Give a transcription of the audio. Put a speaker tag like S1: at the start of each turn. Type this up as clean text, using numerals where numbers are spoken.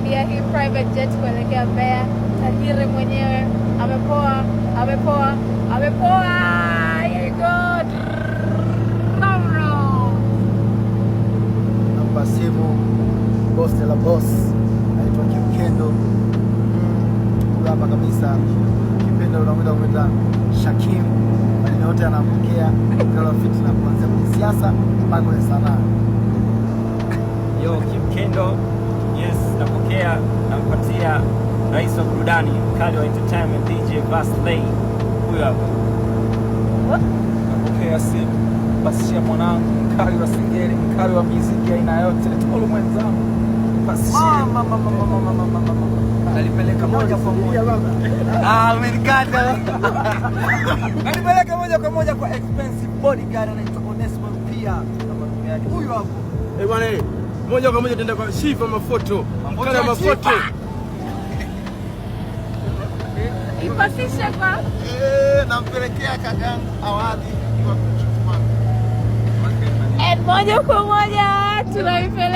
S1: kushuhudia hii private jet kuelekea Mbeya. Tajiri mwenyewe amepoa. Here you go.
S2: Namba simu boss de la boss anaitwa Kimkendo. Hapa kabisa Kimkendo unamwita Shakim. Maneno yote anapokea kila fitna kuanzia kwenye siasa mpaka kwenye sanaa.
S3: Yo, Kimkendo, yes, napokea, nampatia rais wa burudani, mkali wa entertainment, DJ Vasley. Huyo hapa.
S4: Napokea simu, pasishia mwanangu, mkali wa singeli, mkali wa muziki aina yote, tolo mwenzangu. Pasishia. Alipeleka moja kwa moja. Umenikata. Alipeleka moja kwa moja kwa expensive bodyguard anaitwa Onesmo pia. Namba yake. Huyo hapo.
S5: Bwana moja kwa moja tenda kwa Shifa mafoto. Mkala mafoto.
S1: Ipasishe kwa
S2: nampelekea kakangu Awadhi kwa kuchukua.
S1: moja kwa moja tunaipeleka